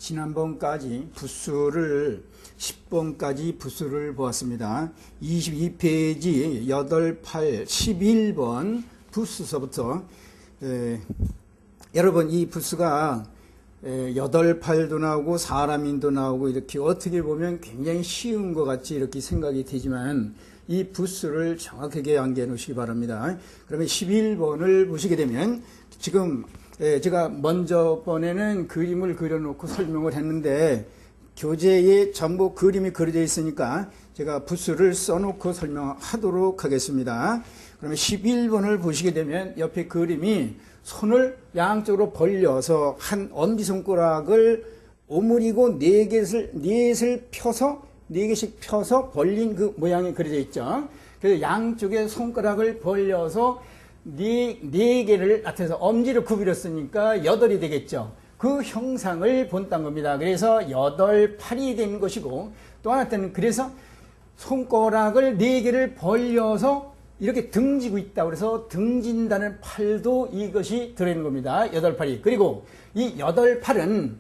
지난번까지 붓수를 10번까지 붓수를 보았습니다. 22페이지 8, 8, 11번 붓수서부터 여러분 이 붓수가 8, 8도 나오고 사람인도 나오고 이렇게 어떻게 보면 굉장히 쉬운 것 같이 이렇게 생각이 되지만 이 붓수를 정확하게 암기해 놓으시기 바랍니다. 그러면 11번을 보시게 되면 지금 제가 먼저 번에는 그림을 그려놓고 설명을 했는데 교재에 전부 그림이 그려져 있으니까 제가 붓수를 써놓고 설명하도록 하겠습니다. 그러면 11번을 보시게 되면 옆에 그림이 손을 양쪽으로 벌려서 한 엄지손가락을 오므리고 네 개씩 펴서 벌린 그 모양이 그려져 있죠. 그래서 양쪽에 손가락을 벌려서 네 개를 나타내서 엄지를 구부렸으니까 8이 되겠죠. 그 형상을 본딴 겁니다. 그래서 8, 8이 된 것이고 또 하나 때는 그래서 손가락을 4개를 벌려서 이렇게 등지고 있다. 그래서 등진다는 팔도 이것이 들어있는 겁니다. 8, 8이. 그리고 이 8, 8은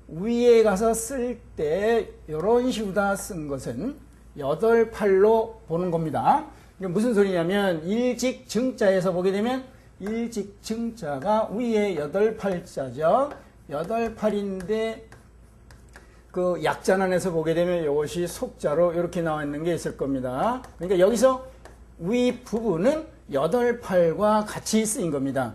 위에 가서 쓸 때 이런 식으로 다 쓴 것은 8, 8로 보는 겁니다. 무슨 소리냐면 일직증자에서 보게 되면 일직증자가 위에 8, 8자죠. 8, 8인데 그 약자난에서 보게 되면 이것이 속자로 이렇게 나와 있는 게 있을 겁니다. 그러니까 여기서 위 부분은 8, 8과 같이 쓰인 겁니다.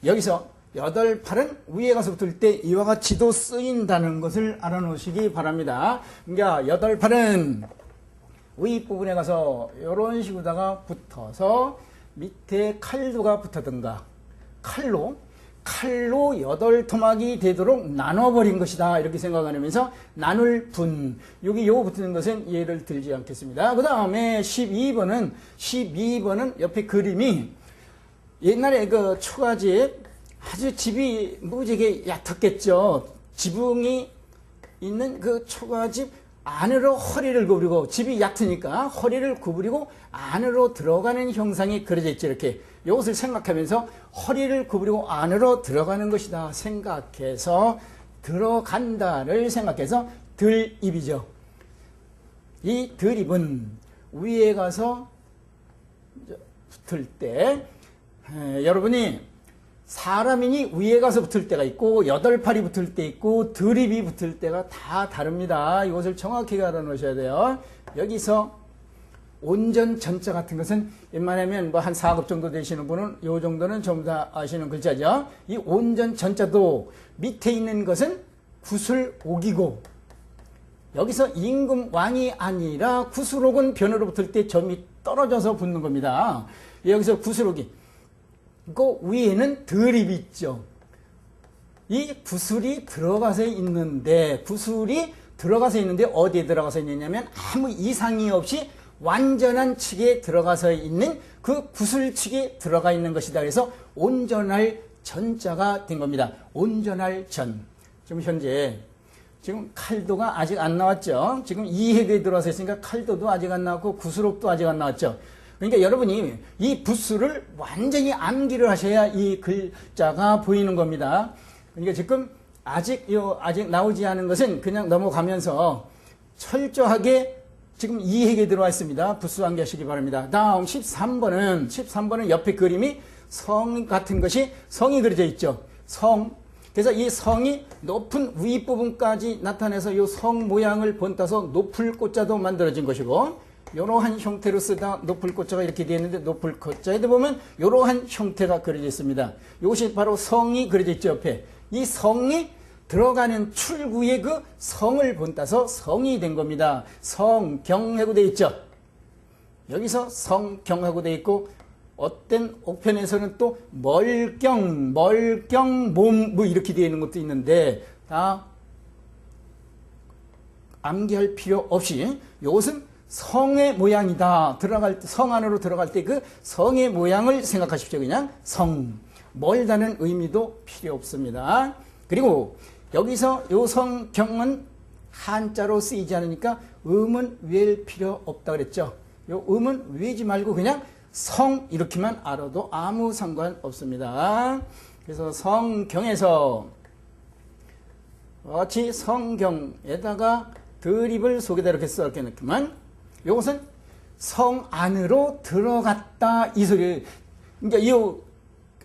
여기서 8, 8은 위에 가서 붙을 때 이와 같이도 쓰인다는 것을 알아놓으시기 바랍니다. 그러니까 8, 8은 윗부분에 가서 이런 식으로다가 붙어서 밑에 칼도가 붙었던가 칼로 8토막이 되도록 나눠버린 것이다. 이렇게 생각하면서 나눌 분. 여기 요거 붙는 것은 예를 들지 않겠습니다. 그 다음에 12번은 옆에 그림이 옛날에 그 초가집 아주 집이 무지하게 얕았겠죠. 지붕이 있는 그 초가집 안으로 허리를 구부리고 집이 얕으니까 허리를 구부리고 안으로 들어가는 형상이 그려져 있죠. 이렇게 이것을 생각하면서 허리를 구부리고 안으로 들어가는 것이다 생각해서 들어간다를 생각해서 들입이죠. 이 들입은 위에 가서 붙을 때 여러분이 사람이니 위에 가서 붙을 때가 있고 8, 8이 붙을 때 있고 드립이 붙을 때가 다 다릅니다. 이것을 정확히 알아놓으셔야 돼요. 여기서 온전 전자 같은 것은 웬만하면 뭐 한 4급 정도 되시는 분은 이 정도는 전부 다 아시는 글자죠. 이 온전 전자도 밑에 있는 것은 구술옥이고 여기서 임금 왕이 아니라 구술옥은 변으로 붙을 때 점이 떨어져서 붙는 겁니다. 여기서 구술옥이 그 위에는 드립이 있죠. 이 구슬이 들어가서 있는데 어디에 들어가서 있느냐면 아무 이상이 없이 완전한 칙에 들어가서 있는 그 구슬칙에 들어가 있는 것이다. 그래서 온전할 전자가 된 겁니다. 온전할 전. 지금 현재 지금 칼도가 아직 안 나왔죠. 지금 이해에 들어서 있으니까 칼도도 아직 안 나왔고 구슬옥도 아직 안 나왔죠. 그러니까 여러분이 이 붓수를 완전히 암기를 하셔야 이 글자가 보이는 겁니다. 그러니까 지금 아직 나오지 않은 것은 그냥 넘어가면서 철저하게 지금 이해에 들어와 있습니다. 붓수 암기하시기 바랍니다. 다음 13번은 옆에 그림이 성 같은 것이 성이 그려져 있죠. 성. 그래서 이 성이 높은 윗부분까지 나타내서 이 성 모양을 본따서 높을 꽃자도 만들어진 것이고 이러한 형태로 쓰다 높을 꽃자가 이렇게 되어 있는데 높을 꽃자에도 보면 이러한 형태가 그려져 있습니다. 이것이 바로 성이 그려져 있죠. 옆에. 이 성이 들어가는 출구의 그 성을 본따서 성이 된 겁니다. 성경하고 되어 있죠. 여기서 성경하고 되어 있고 어떤 옥편에서는 또 멀경, 몸 뭐 이렇게 되어 있는 것도 있는데 다 암기할 필요 없이 이것은 성의 모양이다. 성 안으로 들어갈 때 그 성의 모양을 생각하십시오. 그냥 성. 멀다는 의미도 필요 없습니다. 그리고 여기서 요 성경은 한자로 쓰이지 않으니까 음은 외울 필요 없다 그랬죠. 요 음은 외지 말고 그냥 성 이렇게만 알아도 아무 상관없습니다. 그래서 성경에서 마치 성경에다가 드립을 속에다 이렇게 써놨겠지만 이것은 성 안으로 들어갔다 이 소리. 그러니까 이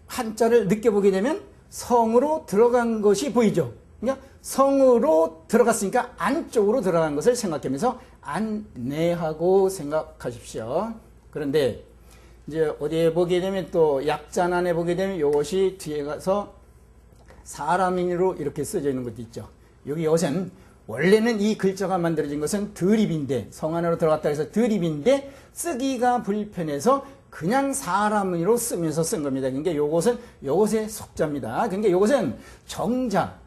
한자를 느껴보게 되면 성으로 들어간 것이 보이죠. 그러니까 성으로 들어갔으니까 안쪽으로 들어간 것을 생각하면서 안내하고 생각하십시오. 그런데 이제 어디에 보게 되면 또 약자난에 보게 되면 이것이 뒤에 가서 사람인으로 이렇게 써져 있는 것도 있죠. 여기는 원래는 이 글자가 만들어진 것은 드립인데 성 안으로 들어갔다 해서 드립인데 쓰기가 불편해서 그냥 사람으로 쓰면서 쓴 겁니다. 그러니까 요것의 속자입니다. 그러니까 요것은 정자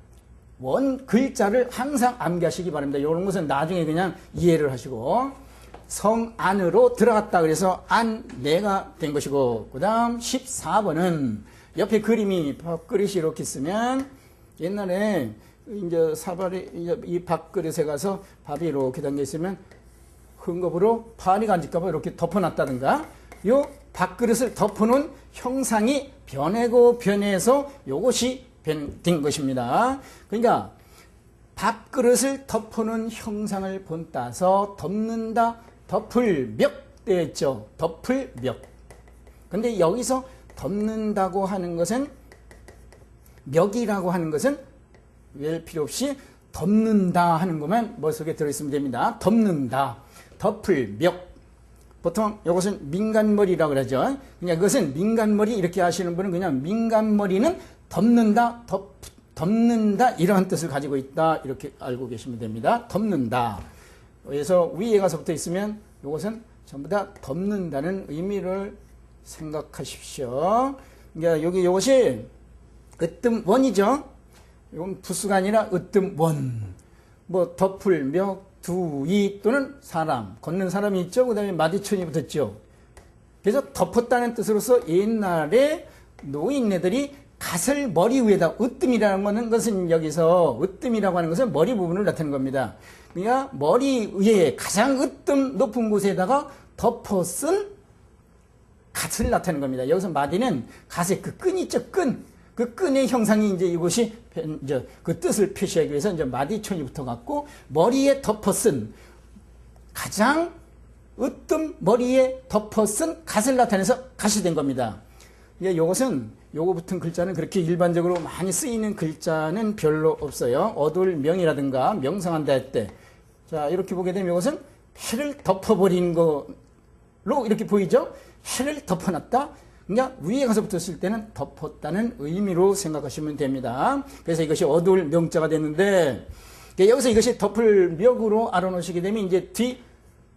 원 글자를 항상 암기하시기 바랍니다. 이런 것은 나중에 그냥 이해를 하시고 성 안으로 들어갔다 그래서 안내가 된 것이고 그 다음 14번은 옆에 그림이 밥그릇이 이렇게 있으면 옛날에 이제 사발이 이 밥그릇에 가서 밥이 이렇게 담겨 있으면 흠겁으로 파리가 안 질까봐 이렇게 덮어놨다든가 요 밥그릇을 덮어놓은 형상이 변하고 변해서 요것이 된 것입니다. 그러니까 밥그릇을 덮어놓은 형상을 본따서 덮는다 덮을멱 되어 있죠. 덮을멱. 근데 여기서 덮는다고 하는 것은 멱이라고 하는 것은 왜 필요 없이 덮는다 하는 것만 머릿속에 들어있으면 됩니다. 덮는다. 덮을멱. 보통 이것은 민간머리라고 그러죠. 그냥 그것은 민간머리 이렇게 하시는 분은 그냥 민간머리는 덮는다, 덮는다 이러한 뜻을 가지고 있다 이렇게 알고 계시면 됩니다. 덮는다. 그래서 위에 가서 붙어 있으면 이것은 전부 다 덮는다는 의미를 생각하십시오. 그러니까 여기 이것이 으뜸원이죠. 이건 부수가 아니라 으뜸원. 뭐 덮을, 멱, 두이 또는 사람, 걷는 사람이 있죠. 그 다음에 마디천이 붙었죠. 그래서 덮었다는 뜻으로서 옛날에 노인네들이 갓을 머리 위에다 으뜸이라는 것은 여기서 으뜸이라고 하는 것은 머리 부분을 나타내는 겁니다. 그러니까 머리 위에 가장 으뜸 높은 곳에다가 덮어 쓴 갓을 나타내는 겁니다. 여기서 마디는 갓의 그 끈 있죠. 그 끈의 형상이 이제 이것이 이제 그 뜻을 표시하기 위해서 이제 마디촌이 붙어갖고 머리에 덮어 쓴 가장 으뜸 머리에 덮어 쓴 갓을 나타내서 갓이 된 겁니다. 이것은 요거 붙은 글자는 그렇게 일반적으로 많이 쓰이는 글자는 별로 없어요. 어둘 명이라든가 명상한다 할 때. 자, 이렇게 보게 되면 이것은 해를 덮어버린 거로 이렇게 보이죠? 해를 덮어놨다. 그러니까 위에 가서 붙었을 때는 덮었다는 의미로 생각하시면 됩니다. 그래서 이것이 어둘 명자가 됐는데 여기서 이것이 덮을 멱으로 알아놓으시게 되면 이제 뒤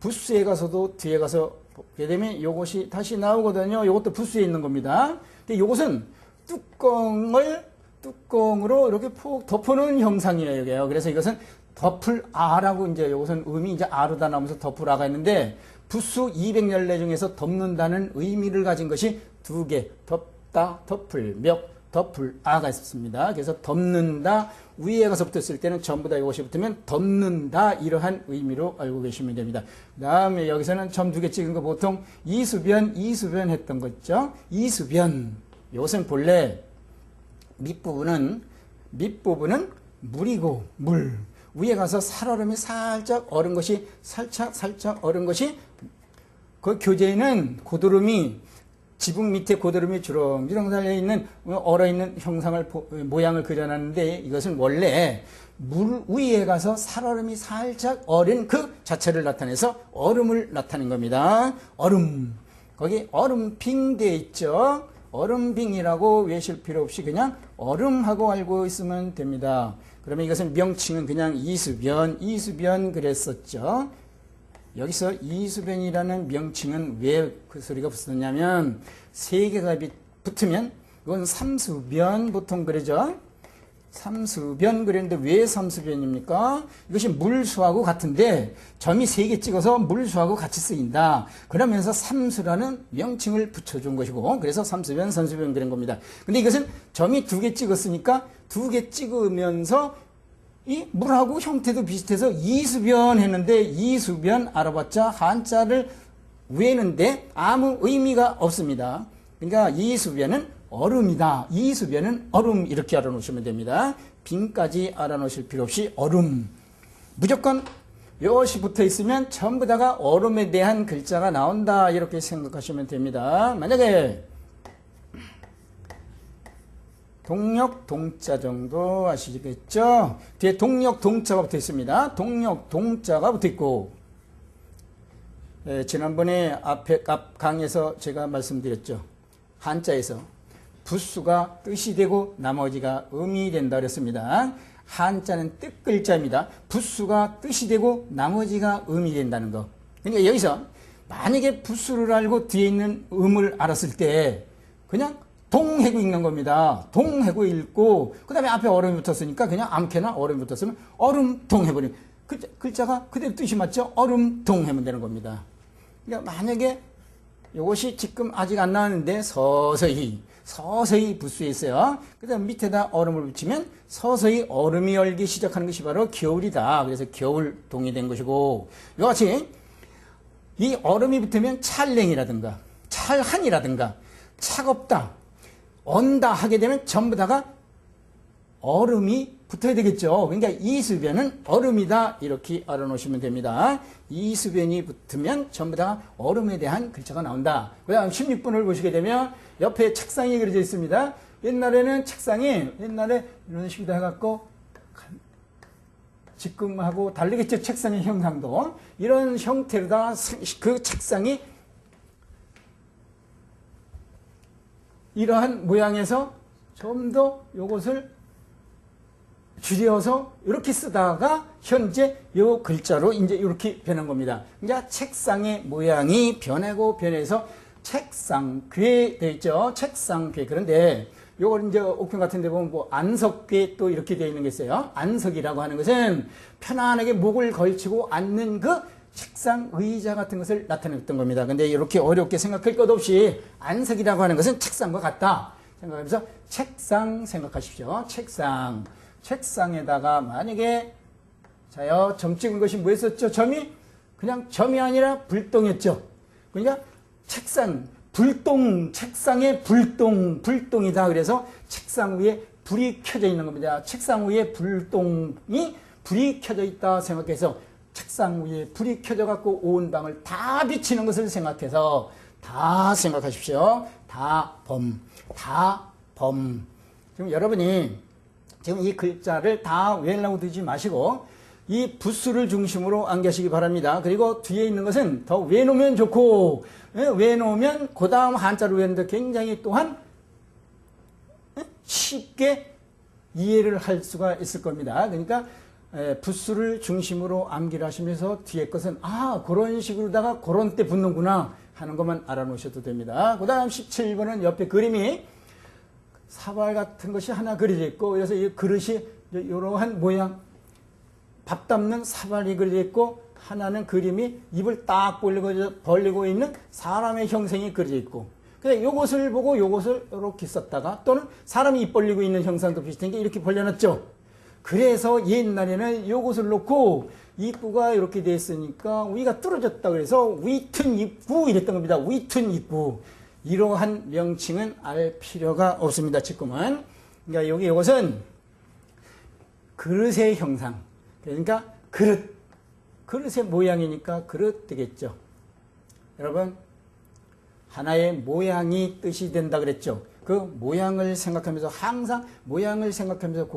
부수에 가서도 뒤에 가서 보게 되면 이것이 다시 나오거든요. 이것도 부수에 있는 겁니다. 근데 이것은 뚜껑으로 이렇게 푹 덮어놓은 형상이에요. 여기요. 그래서 이것은 덮을 아라고 이제 이것은 음이 이제 아로다 나오면서 덮을 아가 있는데 부수 214 중에서 덮는다는 의미를 가진 것이 두 개, 덮다, 덮을, 멱, 덮을, 아가 있습니다. 그래서 덮는다, 위에 가서 붙었을 때는 전부 다 이것이 붙으면 덮는다, 이러한 의미로 알고 계시면 됩니다. 그 다음에 여기서는 점 두 개 찍은 거 보통 이수변 했던 거 있죠? 이수변. 이것은 본래 밑부분은 물이고, 물. 위에 가서 살얼음이 살짝 얼은 것이, 살짝 얼은 것이, 그 교재에는 고드름이 지붕 밑에 고드름이 주렁주렁 달려있는 얼어있는 모양을 그려놨는데 이것은 원래 물 위에 가서 살얼음이 살짝 얼은 그 자체를 나타내서 얼음을 나타낸 겁니다. 얼음. 거기 얼음빙 되어 있죠. 얼음빙이라고 외실 필요 없이 그냥 얼음하고 알고 있으면 됩니다. 그러면 이것은 명칭은 그냥 이수변 그랬었죠. 여기서 이수변이라는 명칭은 왜 그 소리가 붙었냐면 세 개가 붙으면 이건 삼수변 보통 그러죠. 삼수변 그랬는데 왜 삼수변입니까? 이것이 물수하고 같은데 점이 세 개 찍어서 물수하고 같이 쓰인다. 그러면서 삼수라는 명칭을 붙여준 것이고 그래서 삼수변 그런 겁니다. 근데 이것은 점이 두 개 찍었으니까 두 개 찍으면서 이 물하고 형태도 비슷해서 이수변 했는데 이수변 알아봤자 한자를 외는데 아무 의미가 없습니다. 그러니까 이수변은 얼음이다. 이수변은 얼음 이렇게 알아놓으시면 됩니다. 빈까지 알아놓으실 필요 없이 얼음. 무조건 요것이 붙어 있으면 전부 다가 얼음에 대한 글자가 나온다. 이렇게 생각하시면 됩니다. 만약에 동력 동자 정도 아시겠죠? 뒤에 동력 동자가 붙어 있습니다. 동력 동자가 붙어 있고, 지난번에 앞 강에서 제가 말씀드렸죠. 한자에서 부수가 뜻이 되고 나머지가 음이 된다 그랬습니다. 한자는 뜻 글자입니다. 부수가 뜻이 되고 나머지가 음이 된다는 거. 그러니까 여기서 만약에 부수를 알고 뒤에 있는 음을 알았을 때 그냥 동해고 읽는 겁니다. 동해고 읽고 그 다음에 앞에 얼음이 붙었으니까 그냥 아무렇게나 얼음이 붙었으면 얼음동 해버리면 글자가 그대로 뜻이 맞죠? 얼음동 하면 되는 겁니다. 그러니까 만약에 이것이 지금 아직 안 나왔는데 서서히 부수에 있어요. 그 다음 밑에다 얼음을 붙이면 서서히 얼음이 열기 시작하는 것이 바로 겨울이다. 그래서 겨울동이 된 것이고, 이같이 이 얼음이 붙으면 찰랭이라든가 찰한이라든가 차갑다, 언다 하게 되면 전부 다가 얼음이 붙어야 되겠죠. 그러니까 이수변은 얼음이다. 이렇게 알아놓으시면 됩니다. 이수변이 붙으면 전부 다 얼음에 대한 글자가 나온다. 그 다음 16번을 보시게 되면 옆에 책상이 그려져 있습니다. 옛날에는 책상이 이런 식으로 해갖고 지금하고 다르겠죠. 책상의 형상도. 이런 형태로다 그 책상이 이러한 모양에서 좀 더 요것을 줄여서 이렇게 쓰다가 현재 요 글자로 이제 이렇게 변한 겁니다. 그러니까 책상의 모양이 변해서 책상괴 되어 있죠. 책상괴. 그런데 요걸 이제 옥편 같은 데 보면 뭐 안석괴 또 이렇게 되어 있는 게 있어요. 안석이라고 하는 것은 편안하게 목을 걸치고 앉는 그 책상, 의자 같은 것을 나타냈던 겁니다. 근데 이렇게 어렵게 생각할 것 없이 안석이라고 하는 것은 책상과 같다 생각하면서 책상 생각하십시오. 책상에다가 만약에 자요 점 찍은 것이 뭐였었죠? 점이 그냥 점이 아니라 불똥이었죠. 그러니까 책상에 불똥이다. 그래서 책상 위에 불이 켜져 있는 겁니다. 책상 위에 불이 켜져 있다 생각해서 책상 위에 불이 켜져 갖고 온 방을 다 비치는 것을 생각해서 다 생각하십시오. 다 범. 지금 여러분이 지금 이 글자를 다 외우려고 들지 마시고 이 부수를 중심으로 암기하시기 바랍니다. 그리고 뒤에 있는 것은 더 외우면 좋고, 외우면 그 다음 한자로 외우는데 굉장히 또한 쉽게 이해를 할 수가 있을 겁니다. 그러니까 부수를 중심으로 암기를 하시면서 뒤에 것은 그런 식으로다가 그런 때 붙는구나 하는 것만 알아놓으셔도 됩니다. 그 다음 17번은 옆에 그림이 사발 같은 것이 하나 그려져 있고, 그래서 이 그릇이 이러한 모양, 밥 담는 사발이 그려져 있고, 하나는 그림이 입을 딱 벌리고 있는 사람의 형상이 그려져 있고, 그래서 요것을 보고 요것을 이렇게 썼다가, 또는 사람이 입 벌리고 있는 형상도 비슷한 게 이렇게 벌려놨죠. 그래서 옛날에는 요것을 놓고 입구가 이렇게 돼 있으니까 위가 뚫어졌다 그래서 위튼 입구 이랬던 겁니다. 위튼 입구. 이러한 명칭은 알 필요가 없습니다. 지금은. 그러니까 여기 이것은 그릇의 형상. 그러니까 그릇의 모양이니까 그릇 되겠죠. 여러분, 하나의 모양이 뜻이 된다 그랬죠. 그 모양을 생각하면서 항상 모양을 생각하면서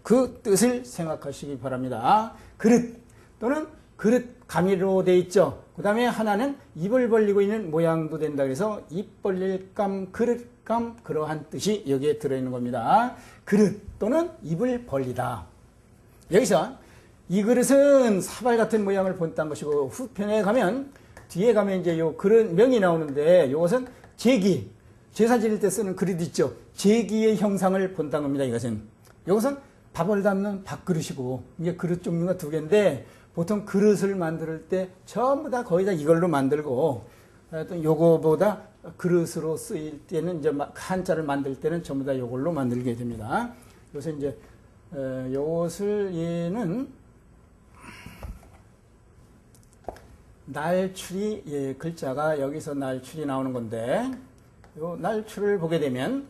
그 뜻을 생각하시기 바랍니다. 그릇 또는 그릇 가미로 되어 있죠. 그 다음에 하나는 입을 벌리고 있는 모양도 된다 그래서 입 벌릴 감, 그릇 감, 그러한 뜻이 여기에 들어있는 겁니다. 그릇 또는 입을 벌리다. 여기서 이 그릇은 사발 같은 모양을 본다는 것이고, 후편에 가면 뒤에 가면 이제 요 그릇 명이 나오는데, 이것은 제기, 제사 지낼 때 쓰는 그릇 있죠. 제기의 형상을 본다는 겁니다. 이것은 밥을 담는 밥그릇이고, 이게 그릇 종류가 두 개인데, 보통 그릇을 만들 때 전부 다 거의 다 이걸로 만들고, 또 요거보다 그릇으로 쓰일 때는 이제 한자를 만들 때는 전부 다 요걸로 만들게 됩니다. 그래서 이제 요것을 얘는 날출이, 글자가 여기서 날출이 나오는 건데, 요 날출을 보게 되면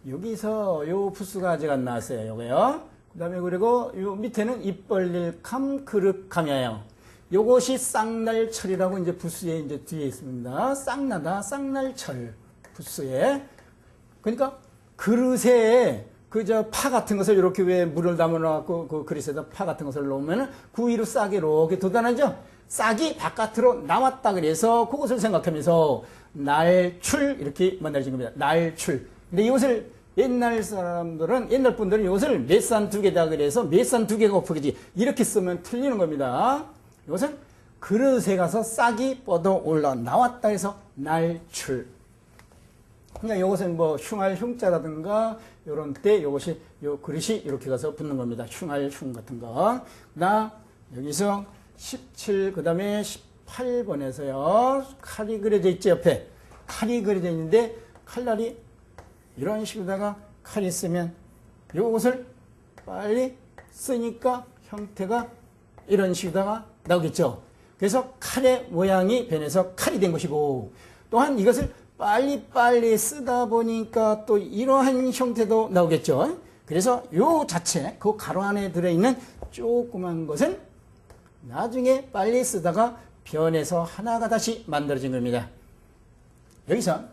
여기서 요 부수가 아직 안 나왔어요. 요거요. 그 다음에 그리고 요 밑에는 입 벌릴 감, 그릇, 감이에요. 요것이 쌍날철이라고 이제 부수에 이제 뒤에 있습니다. 쌍나다, 쌍날철. 부수에. 그러니까 그릇에 그저 파 같은 것을 이렇게 왜 물을 담아놓고 그 그릇에다 파 같은 것을 놓으면 그 위로 싹이 이렇게 돋아나죠? 싹이 바깥으로 나왔다 그래서 그것을 생각하면서 날출 이렇게 만들어진 겁니다. 날출. 근데 이것을 옛날 사람들은, 옛날 분들은 이것을 몇산 두 개다 그래서 몇산 두 개가 곱하기지 이렇게 쓰면 틀리는 겁니다. 이것은 그릇에 가서 싹이 뻗어 올라 나왔다 해서 날출. 그러니까 이것은 뭐 흉할 흉자라든가 요런 때 이것이 요 그릇이 이렇게 가서 붙는 겁니다. 흉할 흉 같은 거. 나 여기서 17 그다음에 18번에서요. 칼이 그려져 있죠, 옆에. 칼이 그려져 있는데 칼날이 이런 식으로다가 칼이 쓰면 요것을 빨리 쓰니까 형태가 이런 식으로다가 나오겠죠. 그래서 칼의 모양이 변해서 칼이 된 것이고, 또한 이것을 빨리 쓰다 보니까 또 이러한 형태도 나오겠죠. 그래서 요 자체, 그 가로 안에 들어있는 조그만 것은 나중에 빨리 쓰다가 변해서 하나가 다시 만들어진 겁니다. 여기서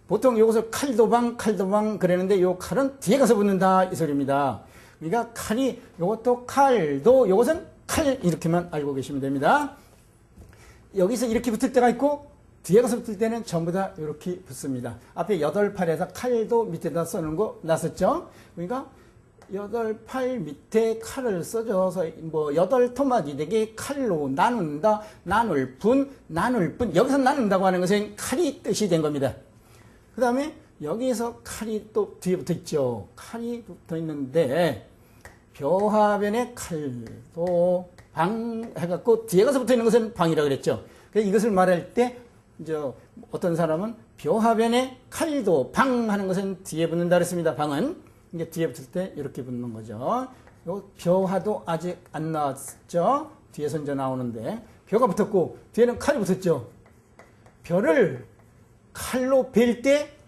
보통 이것을 칼도방 그랬는데 요 칼은 뒤에 가서 붙는다 이 소리입니다. 그러니까 칼이 요것도 칼도 요것은 칼 이렇게만 알고 계시면 됩니다. 여기서 이렇게 붙을 때가 있고 뒤에 가서 붙을 때는 전부 다 이렇게 붙습니다. 앞에 8팔에서 칼도 밑에다 써놓은 거 났었죠? 그러니까 8팔 밑에 칼을 써줘서 뭐 8토막이 되게 칼로 나눈다, 나눌 뿐. 여기서 나눈다고 하는 것은 칼이 뜻이 된 겁니다. 그 다음에 여기서 칼이 또 뒤에 붙어 있죠. 칼이 붙어 있는데 벼하변에 칼도 방 해갖고 뒤에 가서 붙어 있는 것은 방이라고 그랬죠. 그래서 이것을 말할 때 이제 어떤 사람은 벼하변에 칼도 방 하는 것은 뒤에 붙는다 그랬습니다. 방은 이게 뒤에 붙을 때 이렇게 붙는 거죠. 요 벼하도 아직 안 나왔죠. 뒤에서 이제 나오는데 벼가 붙었고 뒤에는 칼이 붙었죠. 벼를 칼로 벨 때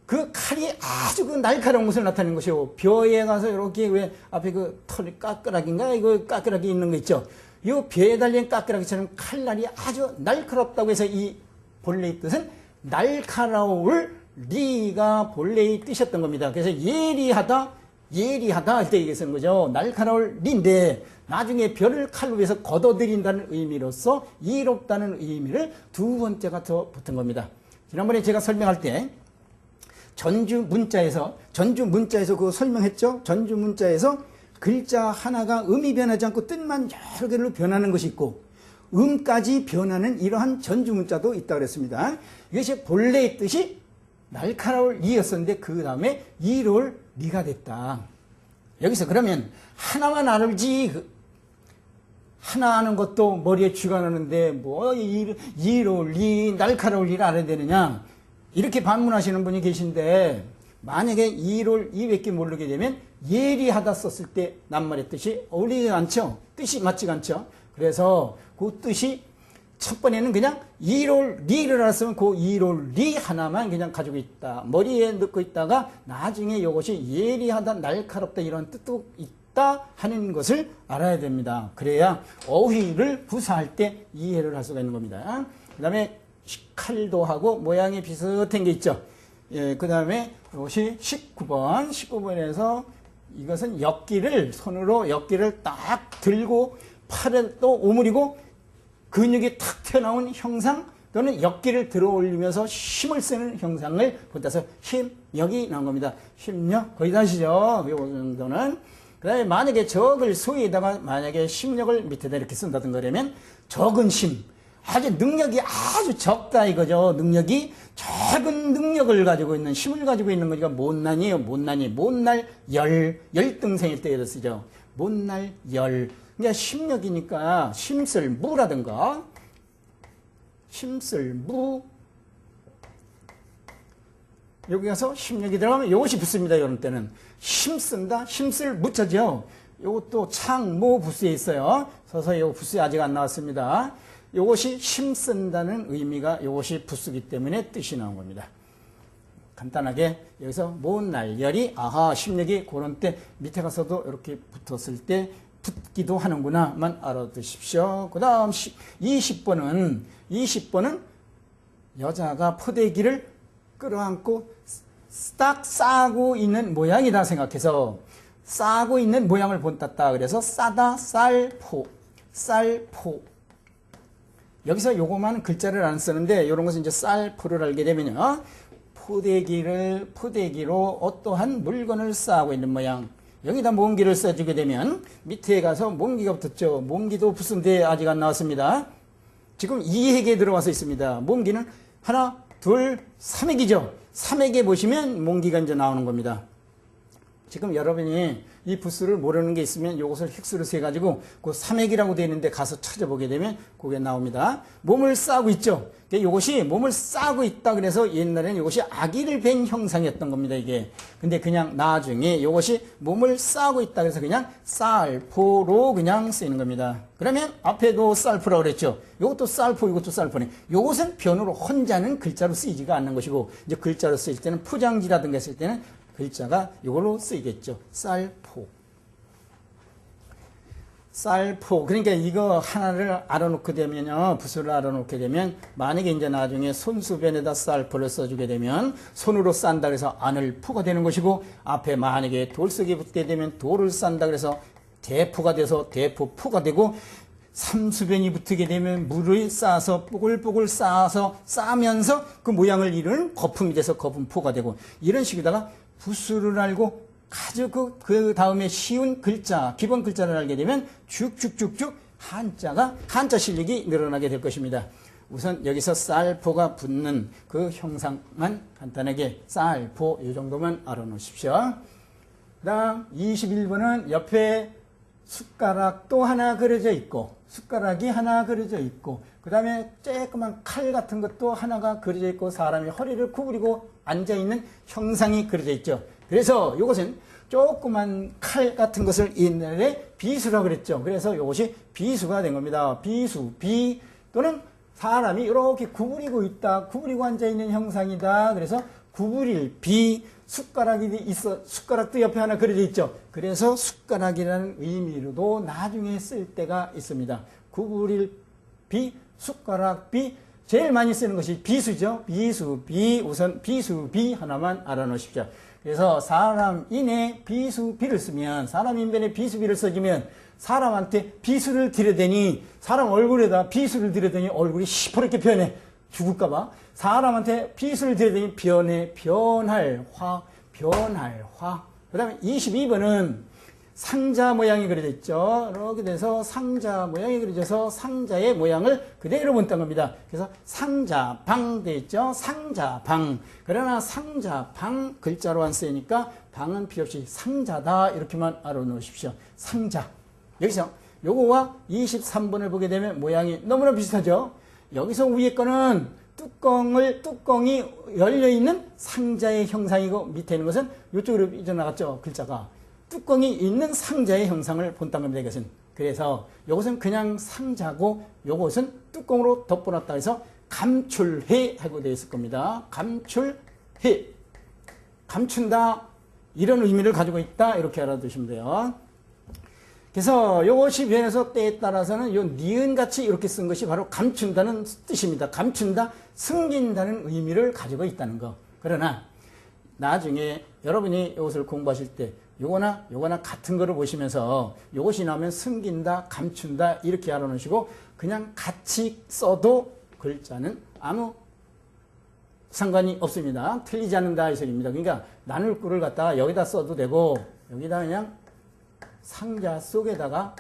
그 칼이 아주 그 날카로운 것을 나타내는 것이요. 벼에 가서 이렇게 왜 앞에 그 털이 까끄라기인가 이거 까끄라기 있는 거 있죠. 이 벼에 달린 까끄라기처럼 칼날이 아주 날카롭다고 해서 이 본래의 뜻은 날카로울 리가 본래의 뜻이었던 겁니다. 그래서 예리하다 할 때 이게 쓰는 거죠. 날카로울 리인데 나중에 벼를 칼로 해서 걷어들인다는 의미로서 이롭다는 의미를 두 번째가 더 붙은 겁니다. 지난번에 제가 설명할 때 전주 문자에서 그거 설명했죠. 전주 문자에서 글자 하나가 음이 변하지 않고 뜻만 여러 개로 변하는 것이 있고 음까지 변하는 이러한 전주 문자도 있다고 그랬습니다. 이것이 본래의 뜻이 날카로울 리였었는데 그 다음에 이로울 리가 됐다. 여기서 그러면 하나만 알지 하나 아는 것도 머리에 쥐가 나는데 뭐 이로울 리 날카로울 리를 알아야 되느냐 이렇게 반문하시는 분이 계신데 만약에 이로울 이밖에 모르게 되면 예리하다 썼을 때 낱말의 뜻이 어울리지 않죠. 뜻이 맞지가 않죠. 그래서 그 뜻이 첫 번에는 그냥 이로울 리를 알았으면 그 이로울 리 하나만 그냥 가지고 있다. 머리에 넣고 있다가 나중에 이것이 예리하다, 날카롭다 이런 뜻도 있다 하는 것을 알아야 됩니다. 그래야 어휘를 구사할 때 이해를 할 수가 있는 겁니다. 그 다음에 칼도 하고 모양이 비슷한 게 있죠. 예, 그 다음에 이것이 19번에서 이것은 손으로 역기를 딱 들고 팔에 또 오므리고 근육이 탁 튀어나온 형상 또는 역기를 들어 올리면서 힘을 쓰는 형상을 보태서 힘력이 나온 겁니다. 힘력 거의 다 아시죠? 이 정도는. 그 다음에 만약에 적을 소위에다가 만약에 심력을 밑에다 이렇게 쓴다든가 그러면 적은 심. 아주 능력이 아주 적다 이거죠. 능력이 적은 능력을 가지고 있는 힘을 가지고 있는 거니까 못난이에요. 못날 열등생일 때에도 쓰죠. 못날 열. 그러니까 심력이니까 심쓸 무라든가 심쓸 무 여기 가서 심력이 들어가면 이것이 붙습니다. 이런 때는 힘쓴다 힘쓸 무자죠. 이것도 창모 부수에 있어요. 서서 이 부수에 아직 안 나왔습니다. 이것이 힘쓴다는 의미가 이것이 부수기 때문에 뜻이 나온 겁니다. 간단하게 여기서 못 날열이 아하 16이 그런 때 밑에 가서도 이렇게 붙었을 때 붙기도 하는구나만 알아두십시오. 그 다음 20번은 여자가 포대기를 끌어안고 딱 싸고 있는 모양이다 생각해서 싸고 있는 모양을 본땄다. 그래서 싸다 쌀포 여기서 요거만 글자를 안 쓰는데 이런 것은 이제 쌀포를 알게 되면요. 포대기로 어떠한 물건을 싸고 있는 모양. 여기다 몽기를 써주게 되면 밑에 가서 몽기가 붙었죠. 몽기도 붙은데 아직 안 나왔습니다. 지금 2획에 들어와서 있습니다. 몽기는 하나, 둘, 3획이죠. 3획에 보시면 몽기가 이제 나오는 겁니다. 지금 여러분이 이 부수를 모르는 게 있으면 이것을 획수로 세가지고 그 3획이라고 되어 있는데 가서 찾아보게 되면 그게 나옵니다. 몸을 싸고 있죠. 이것이 몸을 싸고 있다 그래서 옛날에는 이것이 아기를 뵌 형상이었던 겁니다. 이게. 근데 그냥 나중에 이것이 몸을 싸고 있다 그래서 그냥 쌀포로 그냥 쓰이는 겁니다. 그러면 앞에도 쌀포라고 그랬죠. 이것도 쌀포, 이것도 쌀포네. 이것은 변으로 혼자는 글자로 쓰이지가 않는 것이고 이제 글자로 쓰일 때는 포장지라든가 했을 때는 글자가 이걸로 쓰이겠죠. 쌀포. 그러니까 이거 하나를 알아놓게 되면요. 부수를 알아놓게 되면 만약에 이제 나중에 손수변에다 쌀포를 써주게 되면 손으로 싼다 그래서 안을포가 되는 것이고 앞에 만약에 돌석이 붙게 되면 돌을 싼다 그래서 대포가 돼서 대포포가 되고 삼수변이 붙게 되면 물을 쌓아서 뽀글뽀글 쌓아서 싸면서 그 모양을 이루는 거품이 돼서 거품포가 되고 이런 식으로다가 부수를 알고 아주 그 다음에 쉬운 글자, 기본 글자를 알게 되면 쭉쭉쭉쭉 한자 실력이 늘어나게 될 것입니다. 우선 여기서 쌀포가 붙는 그 형상만 간단하게 쌀포 이 정도만 알아놓으십시오. 그 다음 21번은 옆에 숟가락도 하나 그려져 있고 숟가락이 하나 그려져 있고 그 다음에 쬐끄만 칼 같은 것도 하나가 그려져 있고 사람이 허리를 구부리고 앉아있는 형상이 그려져 있죠. 그래서 이것은 조그만 칼 같은 것을 옛날에 비수라고 그랬죠. 그래서 이것이 비수가 된 겁니다. 비수, 비 또는 사람이 이렇게 구부리고 있다. 구부리고 앉아있는 형상이다. 그래서 구부릴 비, 숟가락이 있어. 숟가락도 옆에 하나 그려져 있죠. 그래서 숟가락이라는 의미로도 나중에 쓸 때가 있습니다. 구부릴 비, 숟가락 비, 제일 많이 쓰는 것이 비수죠. 비수, 비, 우선 비수, 비 하나만 알아놓으십시오. 그래서 사람인의 비수, 비를 쓰면, 사람 인변에 비수, 비를 써주면 사람한테 비수를 들여대니, 사람 얼굴에다 비수를 들여대니 얼굴이 시퍼렇게 변해. 죽을까봐. 사람한테 비수를 들여대니 변할 화. 그 다음에 22번은 상자 모양이 그려져 있죠. 이렇게 돼서 상자 모양이 그려져서 상자의 모양을 그대로 본딴 겁니다. 그래서 상자방 되어 있죠. 상자방. 그러나 상자방 글자로 안 쓰이니까 방은 필요 없이 상자다 이렇게만 알아놓으십시오. 상자. 여기서 요거와 23번을 보게 되면 모양이 너무나 비슷하죠. 여기서 위에 거는 뚜껑이 열려있는 상자의 형상이고 밑에 있는 것은 이쪽으로 삐져나갔죠. 글자가. 뚜껑이 있는 상자의 형상을 본딴 겁니다. 이것은. 그래서 이것은 그냥 상자고 이것은 뚜껑으로 덮어놨다 해서 감출해 하고 되어 있을 겁니다. 감출해. 감춘다. 이런 의미를 가지고 있다. 이렇게 알아두시면 돼요. 그래서 이것이 변해서 때에 따라서는 요 니은같이 이렇게 쓴 것이 바로 감춘다는 뜻입니다. 감춘다, 숨긴다는 의미를 가지고 있다는 거. 그러나 나중에 여러분이 이것을 공부하실 때 요거나 같은 거를 보시면서 요것이 나오면 숨긴다, 감춘다 이렇게 알아놓으시고 그냥 같이 써도 글자는 아무 상관이 없습니다. 틀리지 않는다 이 소리입니다. 그러니까 나눌 꿀을 갖다가 여기다 써도 되고 여기다 그냥 상자 속에다가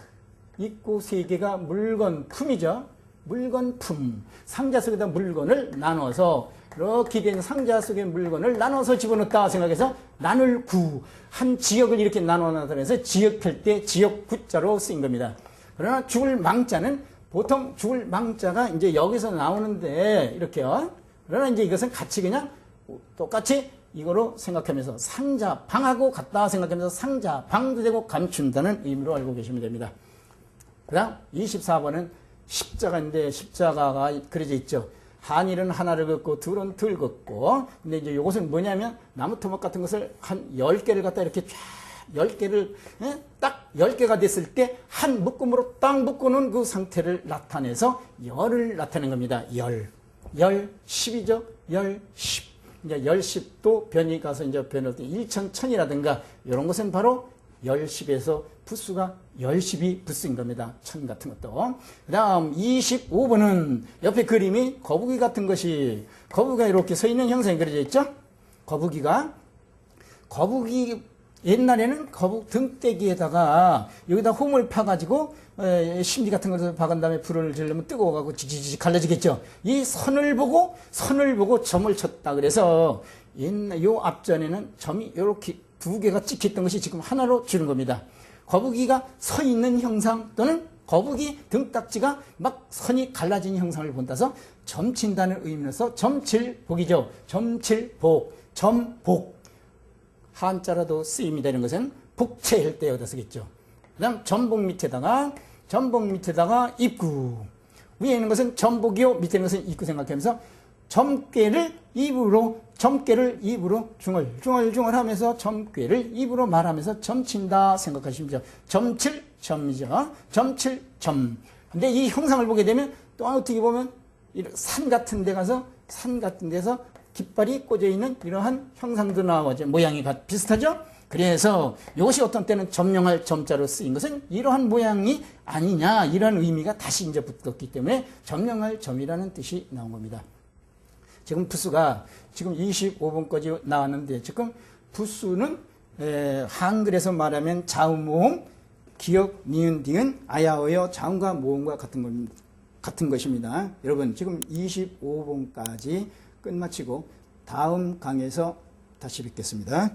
있고 세 개가 물건품이죠. 물건품. 상자 속에다 물건을 나눠서 이렇게 된 상자 속의 물건을 나눠서 집어넣었다 생각해서 나눌 구. 한 지역을 이렇게 나눠서 지역할 때 지역 구자로 쓰인 겁니다. 그러나 죽을 망자는 보통 죽을 망자가 이제 여기서 나오는데 이렇게요. 그러나 이제 이것은 같이 그냥 똑같이 이거로 생각하면서 상자방하고 같다 생각하면서 상자방도 되고 감춘다는 의미로 알고 계시면 됩니다. 그 다음 24번은 십자가인데 십자가가 그려져 있죠. 한일은 하나를 긋고 둘은 둘 긋고. 근데 이제 이것은 뭐냐면 나무 토막 같은 것을 한 10개를 갖다 이렇게 쫙 10개를 딱 10개가 됐을 때 한 묶음으로 딱 묶어놓은 그 상태를 나타내서 열을 나타내는 겁니다. 열 10이죠. 열 10. 이제 열 10도 변이 가서 이제 변할 때 1천, 1000이라든가 이런 것은 바로 열 10에서 부수가 열 10이 부수인 겁니다. 천 같은 것도. 그 다음 25번은 옆에 그림이 거북이 같은 것이, 거북이가 이렇게 서 있는 형상이 그려져 있죠. 거북이 옛날에는 거북 등대기에다가 여기다 홈을 파가지고 심지 같은 것을 박은 다음에 불을 지르면 뜨거워가고 지지직 갈라지겠죠. 이 선을 보고 점을 쳤다. 그래서 옛날 요 앞전에는 점이 이렇게 2개가 찍혔던 것이 지금 하나로 줄은 겁니다. 거북이가 서 있는 형상 또는 거북이 등딱지가 막 선이 갈라진 형상을 본다서 점친다는 의미로서 점칠복이죠. 점칠복, 점복. 한자라도 쓰임이 되는 것은 복체할 때 여기다 쓰겠죠. 그 다음 전복 밑에다가 입구. 위에 있는 것은 전복이요, 밑에 있는 것은 입구 생각하면서 점괘를 입으로 중얼 하면서 점괘를 입으로 말하면서 점친다 생각하시면 돼요. 점칠 점이죠. 점칠 점. 근데 이 형상을 보게 되면 또 어떻게 보면 산 같은 데 가서 산 같은 데서 깃발이 꽂아 있는 이러한 형상도 나오죠. 모양이 비슷하죠? 그래서 이것이 어떤 때는 점령할 점자로 쓰인 것은 이러한 모양이 아니냐, 이런 의미가 다시 이제 붙었기 때문에 점령할 점이라는 뜻이 나온 겁니다. 지금 부수가 지금 25번까지 나왔는데, 지금 부수는 한글에서 말하면 자음모음, 기역, 니은, 디은, 아야어여, 자음과 모음과 같은 것입니다. 여러분, 지금 25번까지 끝마치고 다음 강의에서 다시 뵙겠습니다.